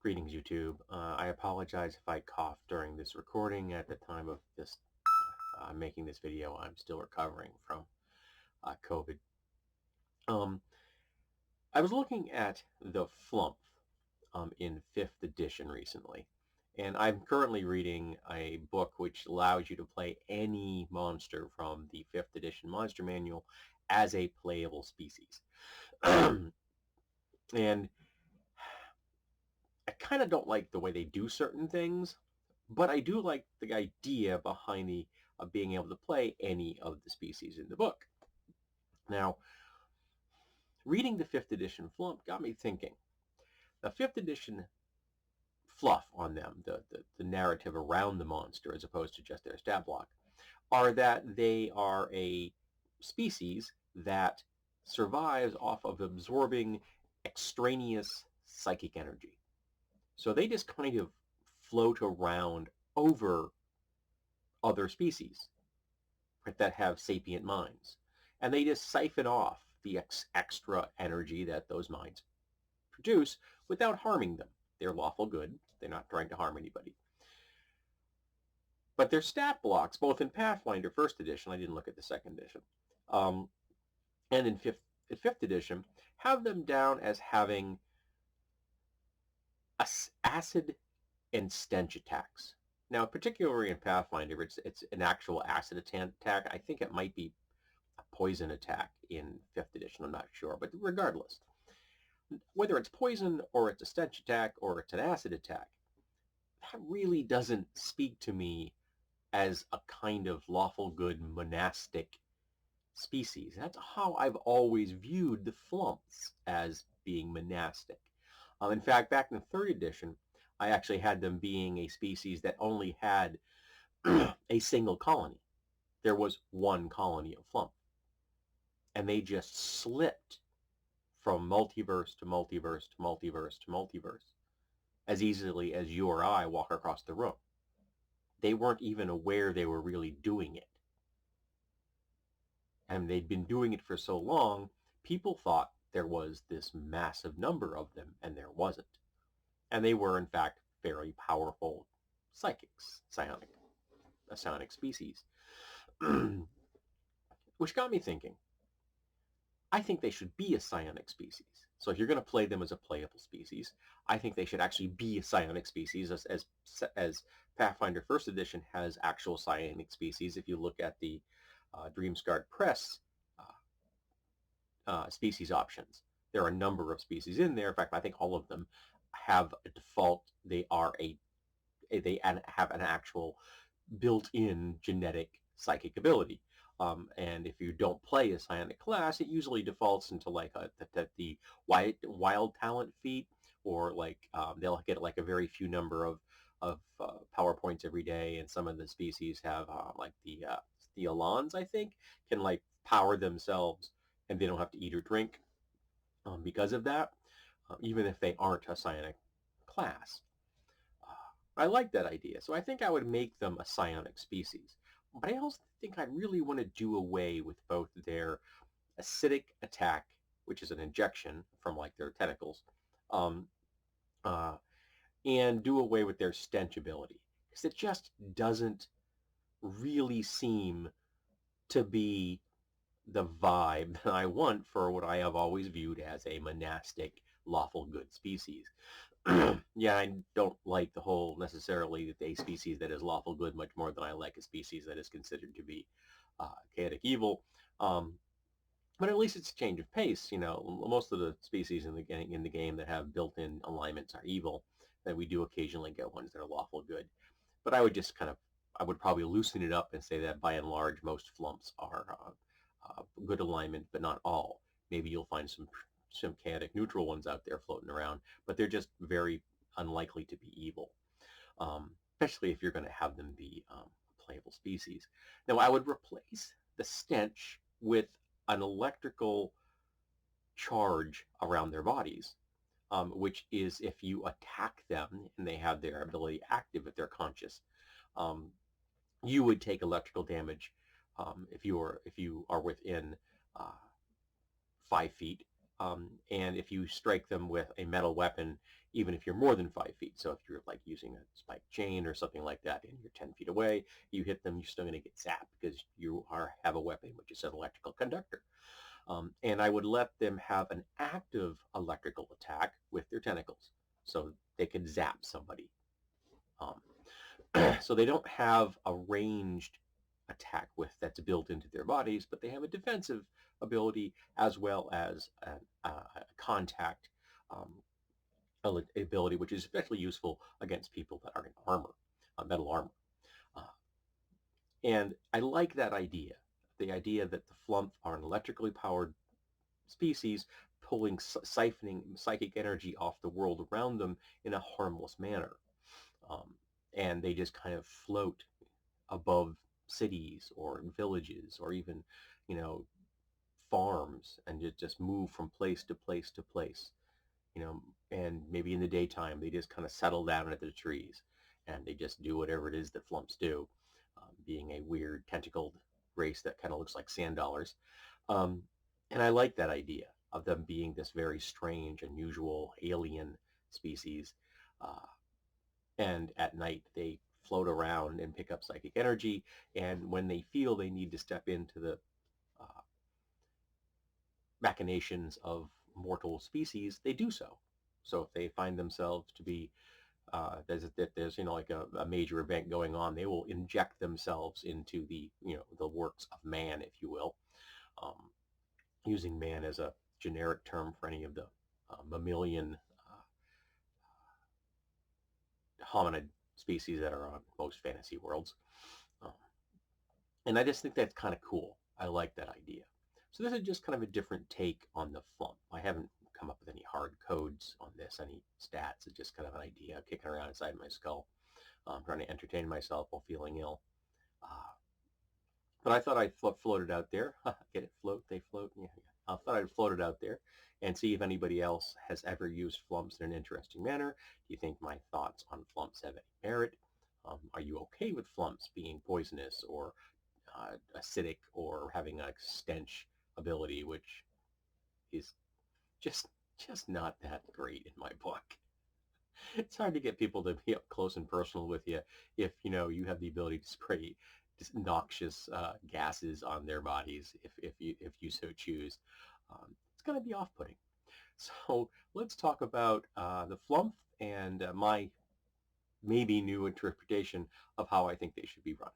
Greetings, YouTube. I apologize if I cough during this recording. At the time of this making this video, I'm still recovering from COVID. Um, I was looking at the Flumph in 5th edition recently, and I'm currently reading a book which allows you to play any monster from the 5th edition monster manual as a playable species. And I kind of don't like the way they do certain things, but I do like the idea behind the being able to play any of the species in the book. Now, reading the 5th edition Flumph got me thinking. The 5th edition fluff on them, the narrative around the monster as opposed to just their stat block, are that they are a species that survives off of absorbing extraneous psychic energy. So they just kind of float around over other species that have sapient minds. And they just siphon off the extra energy that those minds produce without harming them. They're lawful good. They're not trying to harm anybody. But their stat blocks, both in Pathfinder 1st edition, I didn't look at the 2nd edition, and in 5th edition, have them down as having acid and stench attacks. Now, particularly in Pathfinder, it's an actual acid attack. I think it might be a poison attack in 5th edition. I'm not sure. But regardless, whether it's poison or it's a stench attack or it's an acid attack, that really doesn't speak to me as a kind of lawful good monastic species. That's how I've always viewed the Flumphs, as being monastic. In fact, back in the 3rd edition, I actually had them being a species that only had a single colony. There was one colony of Flumph. And they just slipped from multiverse to multiverse to multiverse to multiverse as easily as you or I walk across the room. They weren't even aware they were really doing it. And they'd been doing it for so long, people thought there was this massive number of them, and there wasn't. And they were, in fact, very powerful psychics, a psionic species. Which got me thinking, I think they should be a psionic species. So if you're going to play them as a playable species, I think they should actually be a psionic species, as Pathfinder 1st edition has actual psionic species. If you look at the Dreamscard Press species options, there are a number of species in there. In fact, I think all of them have a default. They have an actual built-in genetic psychic ability. And if you don't play a psionic class, it usually defaults into like the wild talent feat, or like they'll get like a very few number of power points every day. And some of the species have like the Alans, I think, can like power themselves, and they don't have to eat or drink because of that, even if they aren't a psionic class. I like that idea, so I think I would make them a psionic species. But I also think I really want to do away with both their acidic attack, which is an injection from like their tentacles, um, and do away with their stench ability, because it just doesn't really seem to be the vibe that I want for what I have always viewed as a monastic, lawful good species. Yeah, I don't like the whole necessarily a species that is lawful good much more than I like a species that is considered to be chaotic evil. But at least it's a change of pace. You know, most of the species in the game that have built-in alignments are evil. That we do occasionally get ones that are lawful good. But I would just I would probably loosen it up and say that by and large, most flumps are good alignment, but not all. Maybe you'll find some chaotic neutral ones out there floating around, but they're just very unlikely to be evil, especially if you're going to have them be a playable species. Now, I would replace the stench with an electrical charge around their bodies, which is if you attack them and they have their ability active, if they're conscious, you would take electrical damage if you are within 5 feet And if you strike them with a metal weapon, even if you're more than 5 feet, so if you're like using a spiked chain or something like that and you're 10 feet away, you hit them, you're still going to get zapped because you have a weapon which is an electrical conductor. And I would let them have an active electrical attack with their tentacles so they could zap somebody. Um, so they don't have a ranged attack with that's built into their bodies, but they have a defensive ability as well as a contact um, ability, which is especially useful against people that are in armor, metal armor. Uh, and I like that idea, the idea that the Flumph are an electrically powered species pulling, siphoning psychic energy off the world around them in a harmless manner. Um, and they just kind of float above cities or villages or even, you know, farms and just move from place to place to place, you know, and maybe in the daytime they just kind of settle down into the trees and they just do whatever it is that Flumps do, being a weird tentacled race that kind of looks like sand dollars. Um, and I like that idea of them being this very strange, unusual alien species. Uh, and at night they float around and pick up psychic energy. And when they feel they need to step into the uh, machinations of mortal species, they do so. So if they find themselves to be there's like a major event going on, they will inject themselves into the works of man, if you will, um, using man as a generic term for any of the mammalian hominid species that are on most fantasy worlds. Um, and I just think that's kind of cool. I like that idea. So this is just kind of a different take on the Flumph. I haven't come up with any hard codes on this, any stats. It's just kind of an idea kicking around inside my skull, trying to entertain myself while feeling ill. Uh, but I thought I'd float it out there. Get it? Float, they float. Yeah, yeah. I thought I'd float it out there and see if anybody else has ever used Flumps in an interesting manner. Do you think my thoughts on Flumps have any merit? Are you okay with Flumps being poisonous or acidic or having a stench ability, which is just just not that great in my book? It's hard to get people to be up close and personal with you if you have the ability to spray just noxious gases on their bodies if you so choose. It's going to be off-putting. So let's talk about the Flumph and my maybe new interpretation of how I think they should be run.